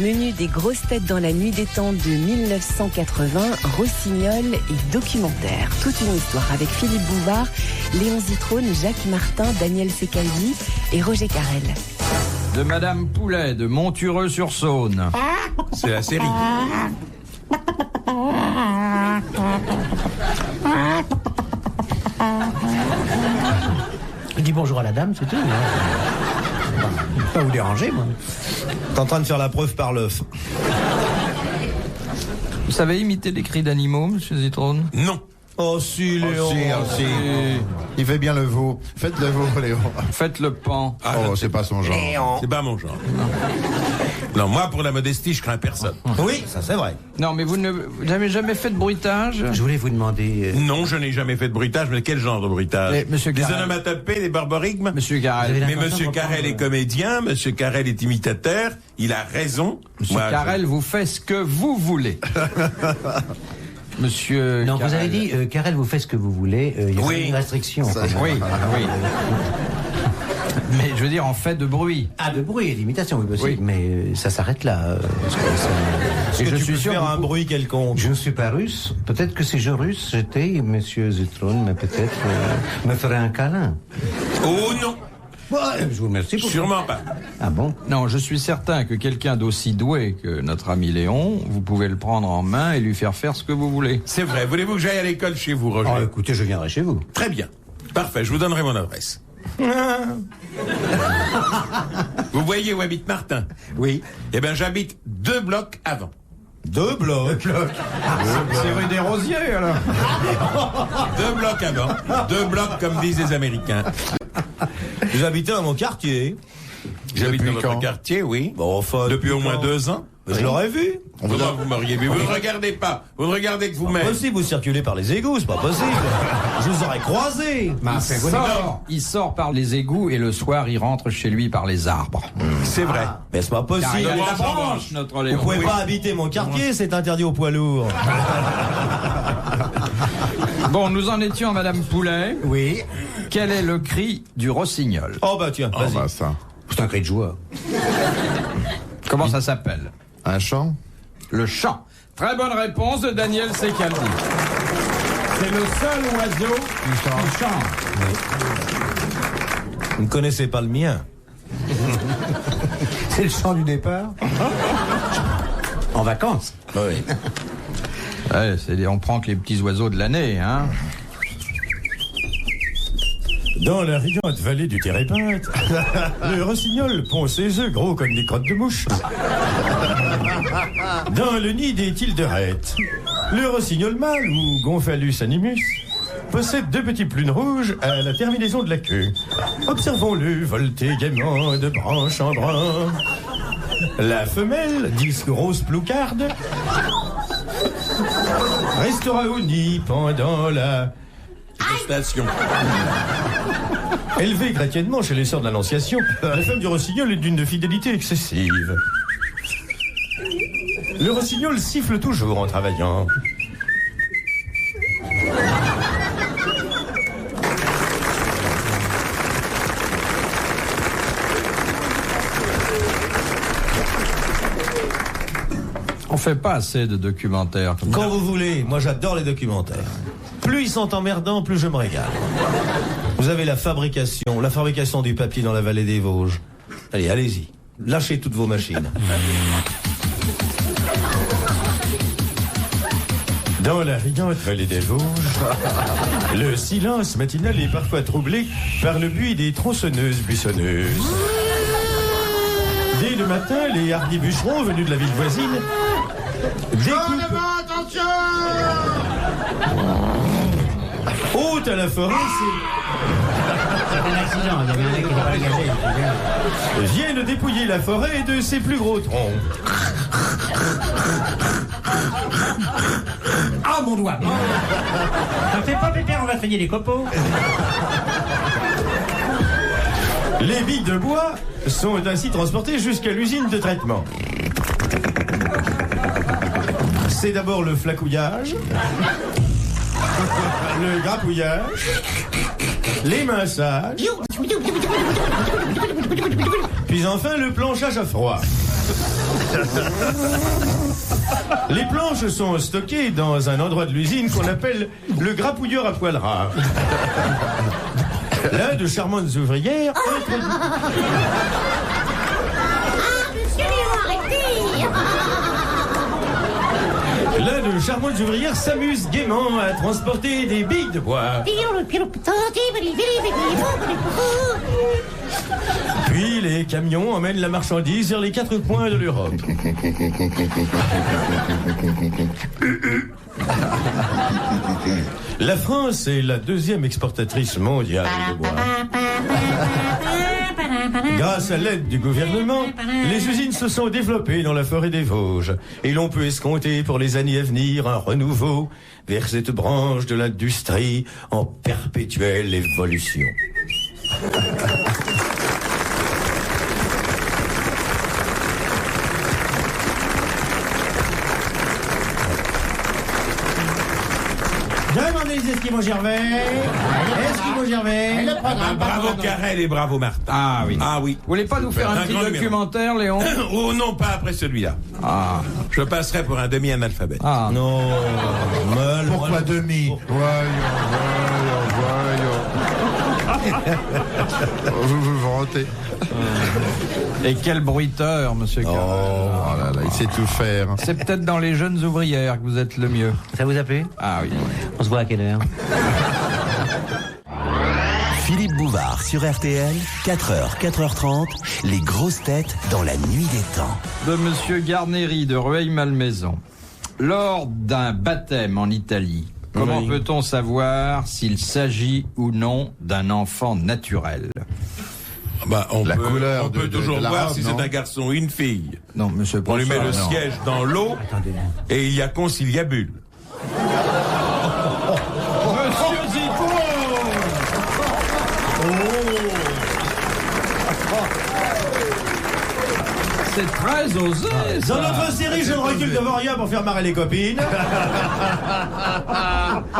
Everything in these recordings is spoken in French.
menu des grosses têtes dans la nuit des temps de 1980, rossignol et documentaire. Toute une histoire avec Philippe Bouvard, Léon Zitrone, Jacques Martin, Daniel Secaldi et Roger Carrel. De Madame Poulet de Montureux-sur-Saône. C'est la série. Je dis bonjour à la dame, c'est tout. Je peux pas vous déranger, moi. T'es en train de faire la preuve par l'œuf. Vous savez imiter les cris d'animaux, monsieur Zitrone? Non. Oh si, Léon. Si. Il fait bien le veau. Faites le veau, Léon. Faites le pan. Ah, Oh, c'est pas son genre. c'est pas mon genre. Non, moi, pour la modestie, je crains personne. Oui, ça c'est vrai. Non, mais vous n'avez jamais fait de bruitage? Je voulais vous demander... Non, je n'ai jamais fait de bruitage, mais quel genre de bruitage? Mais, monsieur Des Carrel. onomatopées, des barbarigmes? Monsieur Carrel. Mais monsieur Carrel est comédien, monsieur Carrel est imitateur, il a raison. Monsieur Moi, Carrel, vous faites ce que vous voulez. Monsieur Non, Carrel. vous avez dit, Carrel, vous faites ce que vous voulez. Il y a Oui. pas une restriction. Oui. Mais je veux dire, en fait de bruit. Ah, de bruit et d'imitation, oui, possible. Oui. Mais ça s'arrête là. Est-ce Et que je tu suis peux sûr faire que un vous- bruit quelconque? Je ne suis pas russe. Peut-être que si je russe, j'étais, monsieur Zitrone, mais peut-être me ferait un câlin. Oh non, Ouais, je vous remercie pour sûrement pas. Ah bon? Non, je suis certain que quelqu'un d'aussi doué que notre ami Léon, vous pouvez le prendre en main et lui faire faire ce que vous voulez. C'est vrai. Voulez-vous que j'aille à l'école chez vous, Roger? Oh, écoutez, je viendrai chez vous. Très bien. Parfait, je vous donnerai mon adresse. Vous voyez où habite Martin? Oui. Eh bien, j'habite 2 blocs avant. 2 blocs. C'est rue des Rosiers, alors. 2 blocs avant. 2 blocs, comme disent les Américains. Vous habitez dans mon quartier. J'habite dans Depuis votre quand? quartier, oui. Bon, enfin, Depuis au moins quand? 2 ans. Je l'aurais vu. Comment vous m'auriez vu? Vous ne regardez pas. Vous ne regardez que vous-même. Possible, vous circulez par les égouts, c'est pas possible. Je vous aurais croisé. Il sort par les égouts et le soir, il rentre chez lui par les arbres. C'est vrai. Mais c'est pas Car il possible. a la branche, en branche, notre Vous Léon. pouvez Oui. pas habiter mon quartier, c'est interdit aux poids lourds. Bon, nous en étions à Madame Poulet. Oui. Quel est le cri du rossignol? Oh bah tiens, Oh, vas-y. bah ça. C'est un cri de joie. Comment ça s'appelle? Un chant? Le chant. Très bonne réponse de Daniel Secaldi. C'est le seul oiseau qui chante. Vous ne connaissez pas le mien. C'est le chant du départ. En vacances. Oui. Ouais, on prend que les petits oiseaux de l'année, hein. Dans la riante vallée du Térépinthe, le rossignol pond ses œufs gros comme des crottes de mouche. Dans le nid des tilderettes, le rossignol mâle, ou Gomphalus animus, possède 2 petits plumes rouges à la terminaison de la queue. Observons-le volter gaiement de branche en branche. La femelle, disque rose ploucarde, restera au nid pendant la... Station. Élevée chrétiennement chez les sœurs de l'Annonciation, la femme du rossignol est d'une fidélité excessive. Le rossignol siffle toujours en travaillant. On fait pas assez de documentaires comme Quand vous voulez, moi j'adore les documentaires. Plus ils sont emmerdants, plus je me régale. Vous avez la fabrication du papier dans la vallée des Vosges. Allez, allez-y. Lâchez toutes vos machines. Dans la riante vallée des Vosges, le silence matinal est parfois troublé par le bruit des tronçonneuses buissonneuses. Dès le matin, les hardis bûcherons venus de la ville voisine découpent... Haute à la forêt, C'est un accident, il y avait un mec qui n'était pas dégagé. viennent dépouiller la forêt de ses plus gros troncs. Ah, mon doigt. Ça fait pas pépère, on va traîner les copeaux. Les billes de bois sont ainsi transportées jusqu'à l'usine de traitement. C'est d'abord le flacouillage, le grappouillage, l'éminçage, puis enfin le planchage à froid. Les planches sont stockées dans un endroit de l'usine qu'on appelle le grappouilleur à poil ras. Là, de charmantes ouvrières... Là, de charmantes ouvrières s'amusent gaiement à transporter des billes de bois. Puis les camions emmènent la marchandise vers les quatre coins de l'Europe. La France est la deuxième exportatrice mondiale de bois. Grâce à l'aide du gouvernement, les usines se sont développées dans la forêt des Vosges et l'on peut escompter pour les années à venir un renouveau vers cette branche de l'industrie en perpétuelle évolution. Demandez les Esquimaux Gervais. Esquimaux Gervais. Bravo Carrel et bravo Martin. Ah oui. Ah oui. Vous voulez pas nous faire un petit documentaire, Léon? Oh non, pas après celui-là. Ah. Je passerai pour un demi-analphabète. Ah. Non, mal. Pourquoi demi? Voyons. Vous vous vantez. Et quel bruiteur, monsieur Carrel. Oh là là, il sait tout faire. C'est peut-être dans les jeunes ouvrières que vous êtes le mieux. Ça vous a plu? Ah oui. On se voit à quelle heure? Philippe Bouvard sur RTL, 4h, 4h30, les grosses têtes dans la nuit des temps. De monsieur Garneri de Rueil-Malmaison. Lors d'un baptême en Italie, comment peut-on savoir s'il s'agit ou non d'un enfant naturel? Bah, on peut de toujours la voir robe, si non? c'est un garçon ou une fille. Non, monsieur. On lui met le siège dans l'eau et il y a conciliabule. Monsieur Zippo! C'est très osé. Dans notre série, je ne recule devant rien pour faire marrer les copines.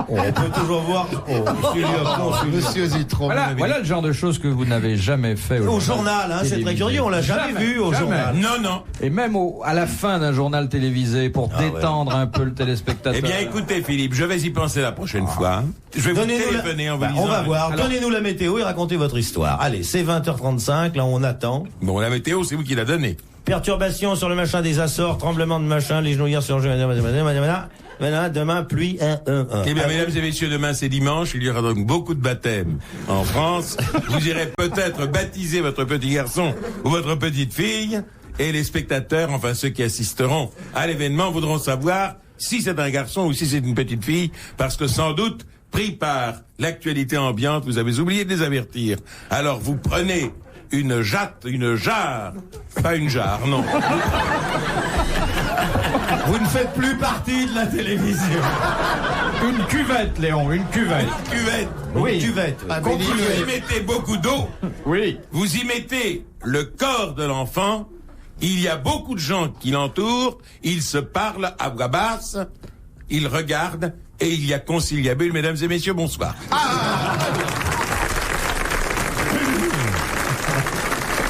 On peut toujours voir. Monsieur Zitron. Voilà le genre de choses que vous n'avez jamais fait Au journal, hein, c'est très curieux, on l'a jamais vu au journal. Non. Et même à la fin d'un journal télévisé pour détendre un peu le téléspectateur. Eh bien, écoutez, Philippe, je vais y penser la prochaine fois. Je vais vous téléphoner en vous disant... On va voir. Donnez-nous la météo et racontez votre histoire. Allez, c'est 20h35, là on attend. Bon, la météo, c'est vous qui la donnez. Perturbation sur le machin des Açores, tremblement de machin, les genouillères sur demain, pluie, Eh bien, mesdames et messieurs, demain c'est dimanche, il y aura donc beaucoup de baptêmes en France. Vous irez peut-être baptiser votre petit garçon ou votre petite fille, et les spectateurs, enfin ceux qui assisteront à l'événement, voudront savoir si c'est un garçon ou si c'est une petite fille, parce que sans doute, pris par l'actualité ambiante, vous avez oublié de les avertir. Alors vous prenez une jarre, pas une jarre, non. Vous ne faites plus partie de la télévision. Une cuvette, Léon, une cuvette. Oui. Une cuvette. Vous y mettez beaucoup d'eau. Oui. Vous y mettez le corps de l'enfant. Il y a beaucoup de gens qui l'entourent. Ils se parlent à voix basse. Ils regardent. Et il y a conciliabule. Mesdames et messieurs, bonsoir.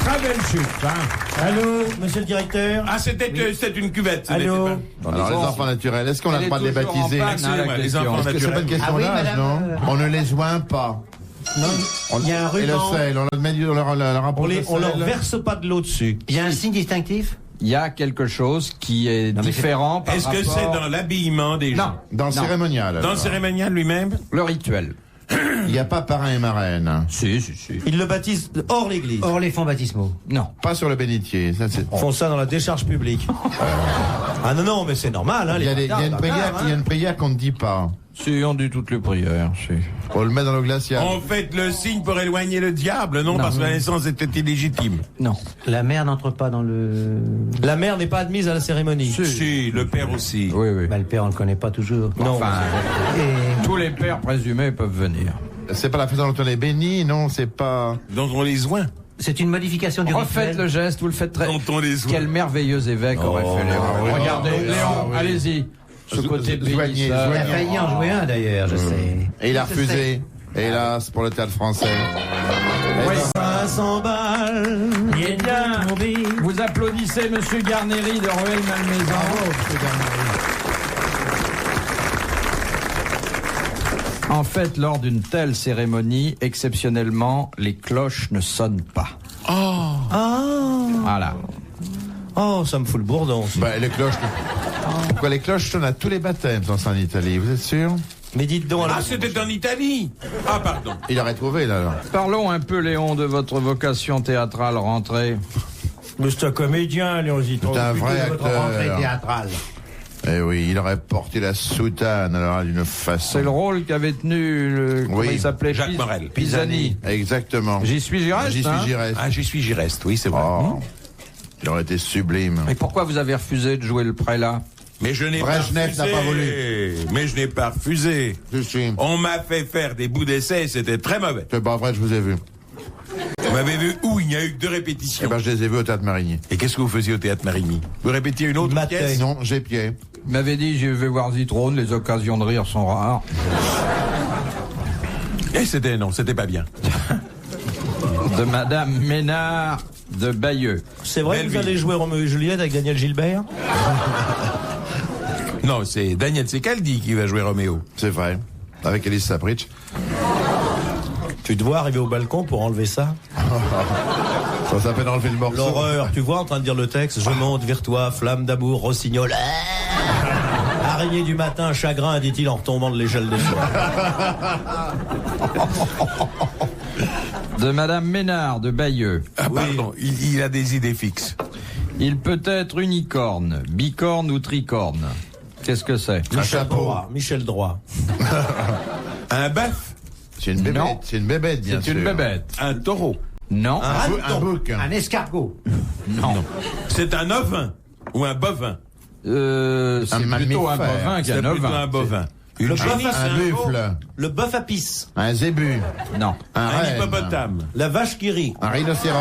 Très belle chute, hein. Allô, monsieur le directeur? Ah, c'était une cuvette. Ce Allô? n'était pas... Alors, les enfants naturels, est-ce qu'on a le droit de les baptiser? Excusez-moi, les enfants Est-ce que c'est pas une naturels. question d'âge, non? On ne les joint pas. Non, il y a un Et le ruban. sel, on leur apporte le On leur sel. verse pas de l'eau dessus. Il y a un signe distinctif? Il y a quelque chose qui est différent par Est-ce que rapport... c'est dans l'habillement des gens? Dans le cérémonial. Dans le alors. cérémonial lui-même? Le rituel. Il n'y a pas parrain et marraine. Si. Ils le baptisent hors l'église. Hors les fonds baptismaux. Non. Pas sur le bénitier. Ça, c'est... Ils font ça dans la décharge publique. Ah non, mais c'est normal. Hein, Il y a une prière, il y a hein. une prière qu'on ne dit pas. Si, on dit toutes les prières, si. On le met dans le glacial. On fait le signe pour éloigner le diable, non? Parce que la naissance était illégitime. Non. La mère n'entre pas dans le... La mère n'est pas admise à la cérémonie. Si, le père aussi. Oui. Bah, le père, on le connaît pas toujours. Non. Enfin, Et tous les pères présumés peuvent venir. C'est pas la façon dont on est béni, non, c'est pas... Dont on les oint. c'est une modification du Refaites rituel. le geste, vous le faites très... Dont on les oint. Quel merveilleux évêque aurait fait Léon. Regardez, Léon, allez-y. Ce côté Soignez, bénisseur. Il a failli en jouer un d'ailleurs, je sais. Et il a refusé. Hélas, pour le théâtre français. Oui. 500 balles. Eh bien, vous applaudissez Monsieur Garnéry de Rueil-Malmaison. Bravo, monsieur Garnéry. En fait, lors d'une telle cérémonie, exceptionnellement, les cloches ne sonnent pas. Ah. Voilà. Oh, ça me fout le bourdon. Bah, les cloches. Pourquoi les cloches sonnent à tous les baptêmes en Italie, vous êtes sûr? Mais dites donc... Ah, c'était en Italie. Ah, pardon. Il aurait trouvé, là, alors. Parlons un peu, Léon, de votre vocation théâtrale rentrée. Mais c'est un comédien, Léon Zitron. C'est un vrai Votre rentrée acteur. théâtrale. Eh oui, il aurait porté la soutane, alors, d'une façon. C'est le rôle qu'avait tenu le... Comment il s'appelait? Jacques Morel. Pisani. Exactement. J'y suis, j'y reste. J'y suis, hein. j'y reste. Ah, j'y suis, j'y reste, oui, c'est vrai. Oh. Il aurait été sublime. Et pourquoi vous avez refusé de jouer le prélat? Mais je n'ai pas Brejnev refusé. n'a pas voulu. Mais je n'ai pas refusé. Je suis. On m'a fait faire des bouts d'essai et c'était très mauvais. C'est pas vrai, je vous ai vu. Vous m'avez vu où? Il n'y a eu que 2 Eh répétitions. ben, je les ai vus au Théâtre Marigny. Et qu'est-ce que vous faisiez au Théâtre Marigny? Vous répétiez une autre Matin. pièce? Non, j'ai pied. Il m'avait dit, je vais voir Zitrone, les occasions de rire sont rares. Et c'était pas bien. De Madame Ménard de Bayeux. C'est vrai que vous Belleville. allez jouer Roméo et Juliette avec Daniel Gilbert? Non, c'est Daniel Secaldi qui va jouer Roméo. C'est vrai. Avec Elise Sapritch. Tu te vois arriver au balcon pour enlever ça? Ça s'appelle enlever le morceau. L'horreur, tu vois en train de dire le texte, je monte vers toi, flamme d'amour, rossignol. Araignée du matin, chagrin, dit-il en retombant de l'échelle des soirs. De Madame Ménard de Bayeux. Ah, pardon, il a des idées fixes. Il peut être unicorne, bicorne ou tricorne. Qu'est-ce que c'est? Michel Droit. Michel Droit. Un bœuf? C'est une bébête. Non. C'est une bébête, bien sûr. C'est une bébête. Un taureau? Non. Un bouc. Un escargot. Non. C'est un ovin? Ou un bovin? C'est plutôt un mammifère. bovin C'est qu'un plutôt un ovin. bovin. Le Une bœuf génisse, à Un un buffle. Le bœuf à pisse. Un zébu. Non. Un Un renne. hippopotame. La vache qui rit. Un rhinocéros.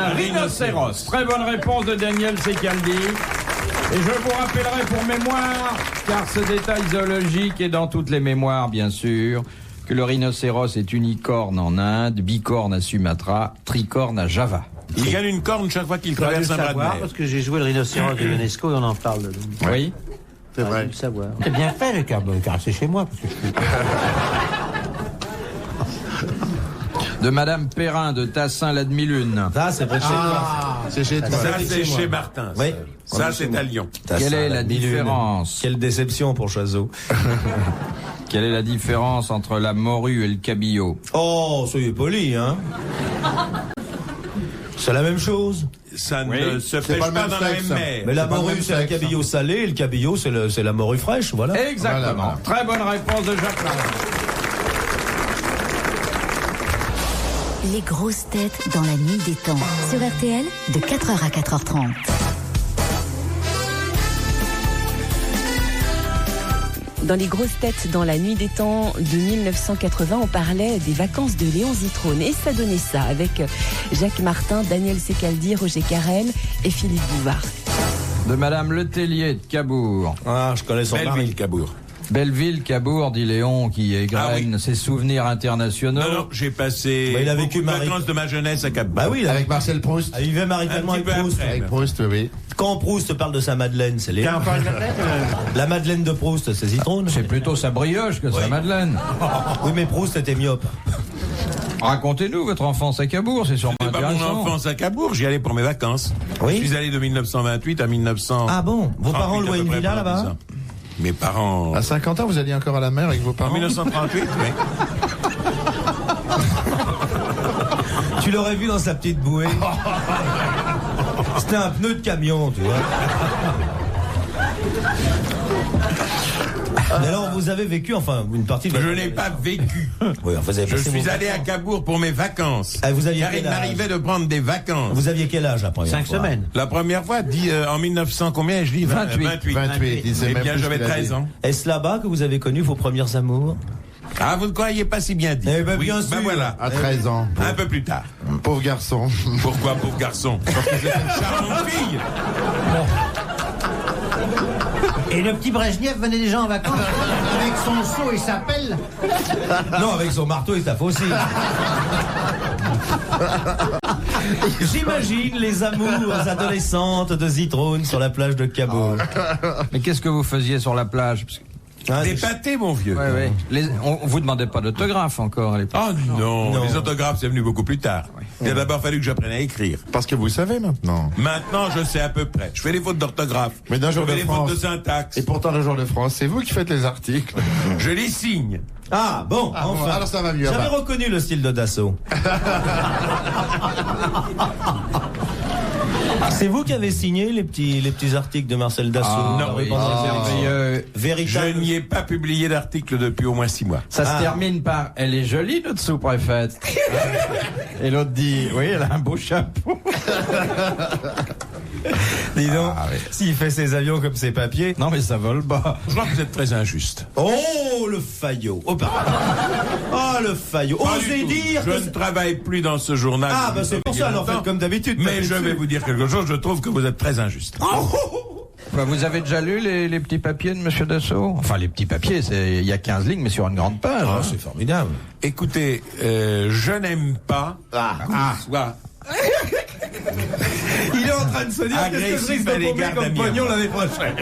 Un rhinocéros. Très bonne réponse de Daniel Secaldi. Et je vous rappellerai pour mémoire, car ce détail zoologique est dans toutes les mémoires, bien sûr, que le rhinocéros est unicorne en Inde, bicorne à Sumatra, tricorne à Java. Il gagne une corne chaque fois qu'il J'aurais dû traverse le un bras de savoir mer. parce que j'ai joué le rhinocéros de l'UNESCO et on en parle. Oui. C'est J'aurais vrai. dû le savoir. C'est bien fait le car c'est chez moi. Parce que je suis... De Madame Perrin de Tassin-la-Demi-Lune. Ça, c'est près de chez moi. C'est chez toi. Ça, c'est c'est chez moi. chez Martin. Oui. Ça, c'est à Lyon. Quelle est la demi-lune. différence? Quelle déception pour Chazot. Quelle est la différence entre la morue et le cabillaud? Oh, soyez poli, hein. C'est la même chose. Ça Oui. ne se C'est pêche pas pas le même dans la sexe. même mer. Mais la C'est pas le morue, même c'est le sexe, cabillaud salé, et le cabillaud, c'est la morue fraîche, voilà. Exactement. Voilà. Très bonne réponse de Jacques Martin. Les grosses têtes dans la nuit des temps. Sur RTL, de 4h à 4h30. Dans les grosses têtes dans la nuit des temps de 1980, on parlait des vacances de Léon Zitrone. Et ça donnait ça avec Jacques Martin, Daniel Secaldi, Roger Carrel et Philippe Bouvard. De Madame Letellier de Cabourg. Ah, je connais son mari. Belleville, Cabourg. Belleville, Cabourg, dit Léon, qui égrène Ah ses souvenirs internationaux. Non, j'ai passé Bah, il a beaucoup vécu de Marie- vacances de ma jeunesse à Cabourg. Bah oui, Avec Marcel Proust. il vivait maritalement Un avec petit peu Proust. après. Avec Proust, oui. Quand Proust parle de sa Madeleine, c'est Léon. La Madeleine de Proust, c'est Zitrone. C'est plutôt sa brioche que sa Oui. Madeleine. Oui, mais Proust était myope. Racontez-nous votre enfance à Cabourg, c'est sûrement C'était pas mon intéressant. enfance à Cabourg, j'y allais pour mes vacances. Oui. Je suis allé de 1928 à 1900. Ah bon? Vos parents louaient une villa là-bas? Mes parents. À 50 ans, vous alliez encore à la mer avec vos En parents 1938, oui. Tu l'aurais vu dans sa petite bouée. C'était un pneu de camion, tu vois. Mais alors, vous avez vécu, enfin, une partie de... Je n'ai pas vécu. Oui, enfin, vous avez Je passé suis vos allé à vacances. Cabourg pour mes vacances. Ah, vous aviez Car quel il âge m'arrivait de prendre des vacances. Vous aviez quel âge la première 5 fois? semaines. La première fois, en 1900, combien ai-je dit 28. 28. Il sait Eh même bien, plus j'avais ce qu'il a 13 dit. ans. Est-ce là-bas que vous avez connu vos premières amours? Ah, vous ne croyez pas si bien dit. Eh ben, Oui, bien ben sûr. voilà. À 13 ans. Un peu plus tard. Pauvre garçon. Pourquoi, pauvre garçon? Parce que c'est une charmante fille. Et le petit Brejnev venait déjà en vacances avec son seau et sa pelle. Non, avec son marteau et sa faucille. J'imagine les amours adolescentes de Zitrone sur la plage de Cabourg. Mais qu'est-ce que vous faisiez sur la plage? Des pâtés, mon vieux. Ouais. On vous demandait pas d'autographe encore à l'époque. Oh non, les autographes, c'est venu beaucoup plus tard. Il a d'abord fallu que j'apprenne à écrire. Parce que vous savez maintenant. Maintenant, je sais à peu près. Je fais les fautes d'orthographe. Mais d'un je jour fais de les France. fautes de syntaxe. Et pourtant, le jour de France, c'est vous qui faites les articles. Je les signe. Ah bon, enfin. Alors ça va mieux. J'avais reconnu le style de Dassault. C'est vous qui avez signé les petits articles de Marcel Dassault? non, oui, véritable. Je n'y ai pas publié d'article depuis au moins 6 mois. Ça se termine par « Elle est jolie, notre sous-préfète ». Et l'autre dit « Oui, elle a un beau chapeau ». Dis donc, s'il fait ses avions comme ses papiers... Non, mais ça vole bas. Je crois que vous êtes très injuste. Oh, le faillot. Oh, pardon. Oh, le faillot. Osez dire je que... ne travaille plus dans ce journal. Ah, bah c'est pour ça, alors faites comme d'habitude. Mais je vais vous dire quelque chose, je trouve que vous êtes très injuste. Bah, vous avez déjà lu les petits papiers de Monsieur Dassault? Enfin, les petits papiers, il y a 15 lignes, mais sur une grande page. Ah, c'est formidable. Écoutez, je n'aime pas... soit il est en train de se dire qu'est-ce que je risque de tomber comme pognon l'année prochaine.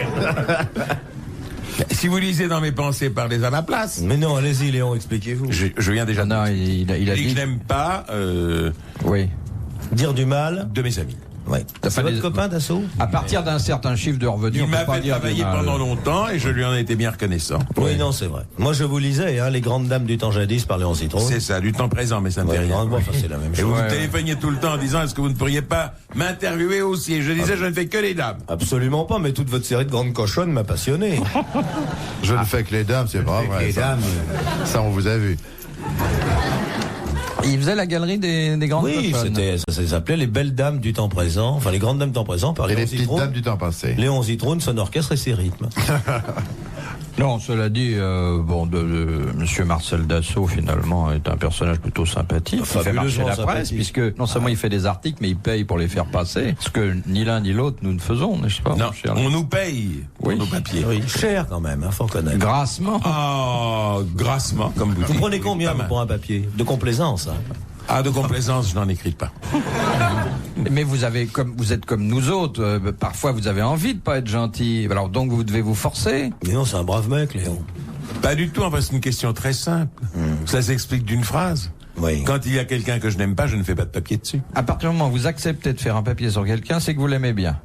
Si vous lisez dans mes pensées, parlez à ma place. Mais non, allez-y Léon, expliquez-vous. Je viens déjà Non, il a dit que je n'aime pas oui. Dire du mal de mes amis. Ouais. C'est votre copain Dassault? À partir d'un certain chiffre de revenus, Il on m'a peut pas fait dire travailler du mal. pendant longtemps et je lui en ai été bien reconnaissant. Oui, non, c'est vrai. Moi, je vous lisais, hein, les grandes dames du temps jadis par Léon Zitrone. C'est ça, du temps présent, mais ça ne fait rien. Enfin, c'est la même Et chose. vous me téléphoniez tout le temps en disant est-ce que vous ne pourriez pas m'interviewer aussi? Et je disais je ne fais que les dames. Absolument pas, mais toute votre série de grandes cochonnes m'a passionné. Je ne fais que les dames, c'est pas vrai. Ça, on vous a vu. Il faisait la galerie des grandes Oui, cochonnes. ça s'appelait les belles dames du temps présent, enfin les grandes dames du temps présent par Et Léon les petites Zitrone. dames du temps passé. Léon Zitrone, son orchestre et ses rythmes. Non, cela dit, Monsieur Marcel Dassault, finalement, est un personnage plutôt sympathique. Il fait marcher la presse, puisque non seulement il fait des articles, mais il paye pour les faire passer. Ce que ni l'un ni l'autre nous ne faisons, n'est-ce pas? Non, mon cher on nous paye pour nos papiers. Oui, cher quand même, hein, faut connaître. Grassement. Ah, grassement, comme vous dites. Vous prenez combien pour un papier? De complaisance, hein. Ah, de complaisance, je n'en écris pas. Mais vous êtes comme nous autres. Parfois, vous avez envie de pas être gentil. Alors donc, vous devez vous forcer. Mais non, c'est un brave mec, Léon. Pas du tout, enfin c'est une question très simple. Ça s'explique d'une phrase. Oui. Quand il y a quelqu'un que je n'aime pas, je ne fais pas de papier dessus. À partir du moment où vous acceptez de faire un papier sur quelqu'un, c'est que vous l'aimez bien.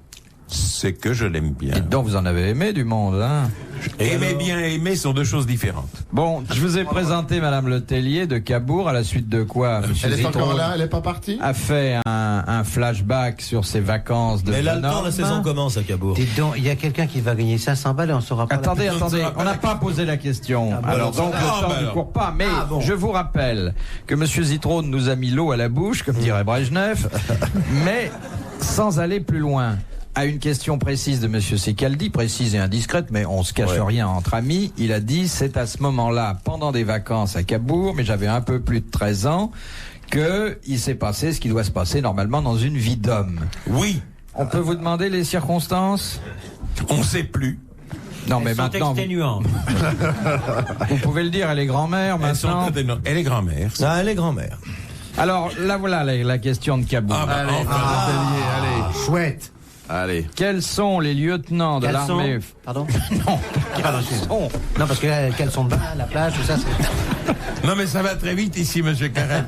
C'est que je l'aime bien. Et donc, vous en avez aimé du monde, hein? Aimer bien et aimer sont deux choses différentes. Bon, je vous ai présenté Madame Letellier de Cabourg, à la suite de quoi Monsieur Elle est encore Zitrone là, elle est pas partie? a fait un flashback sur ses vacances de Mais là, jeune le temps, homme. la saison commence à Cabourg. Dites donc, il y a quelqu'un qui va gagner 500 balles et on saura pas. Attendez, on n'a pas posé la question. Alors donc le temps ne court pas, mais je vous rappelle que Monsieur Zitrone nous a mis l'eau à la bouche, comme dirait Brejnev, mais sans aller plus loin. À une question précise de Monsieur Secaldi, précise et indiscrète, mais on se cache rien entre amis, il a dit c'est à ce moment-là, pendant des vacances à Cabourg, mais j'avais un peu plus de 13 ans, que il s'est passé ce qui doit se passer normalement dans une vie d'homme. Oui. On peut vous demander les circonstances? On ne sait plus. Non, mais maintenant, vous pouvez le dire, elle est grand-mère maintenant. Elle est grand-mère. Ah, elle est grand-mère. Alors, là voilà la question de Cabourg. Allez, Chouette. allez. Quels sont les lieutenants de l'armée... Pardon? Non, Non, parce que quels sont de bain, la plage, tout ça, c'est... Non mais ça va très vite ici, monsieur Carrel.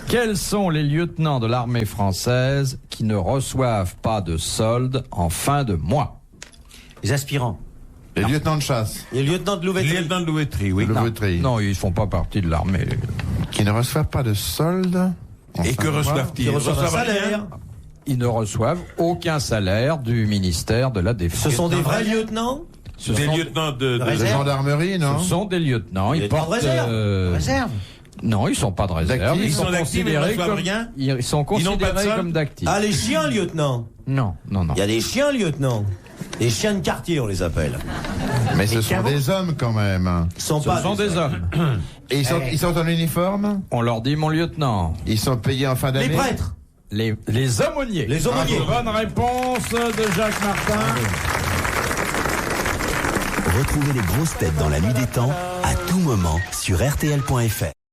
quels sont les lieutenants de l'armée française qui ne reçoivent pas de solde en fin de mois? Les aspirants. Les lieutenants de chasse. Les lieutenants de Louveterie. Lieutenant de Louveterie, oui. Louveterie. Non, ils font pas partie de l'armée. Qui ne reçoivent pas de solde. Et que reçoivent-ils? Ils reçoivent un rien. salaire. Ils ne reçoivent aucun salaire du ministère de la Défense. Ce sont des vrais lieutenants? Des lieutenants de De gendarmerie, non? Ce sont des lieutenants. Ils Lieutenants de portent... réserve. Réserve. Non, ils sont pas de réserve. D'actifs. Ils Ils sont d'actifs, mais ils considérés reçoivent comme... rien. Ils sont n'ont pas de considérés solde comme d'actifs. Ah, les chiens, lieutenant. Non. Il y a des chiens, lieutenant. Les chiens de quartier, on les appelle. Mais ce sont des hommes quand même. Ils sont Ce pas sont des hommes. Et ils sont en uniforme? On leur dit mon lieutenant. Ils sont payés en fin d'année? Les prêtres. Les aumôniers. Les aumôniers. Bonne réponse de Jacques Martin. Retrouvez les grosses têtes dans la nuit des temps à tout moment sur RTL.fr.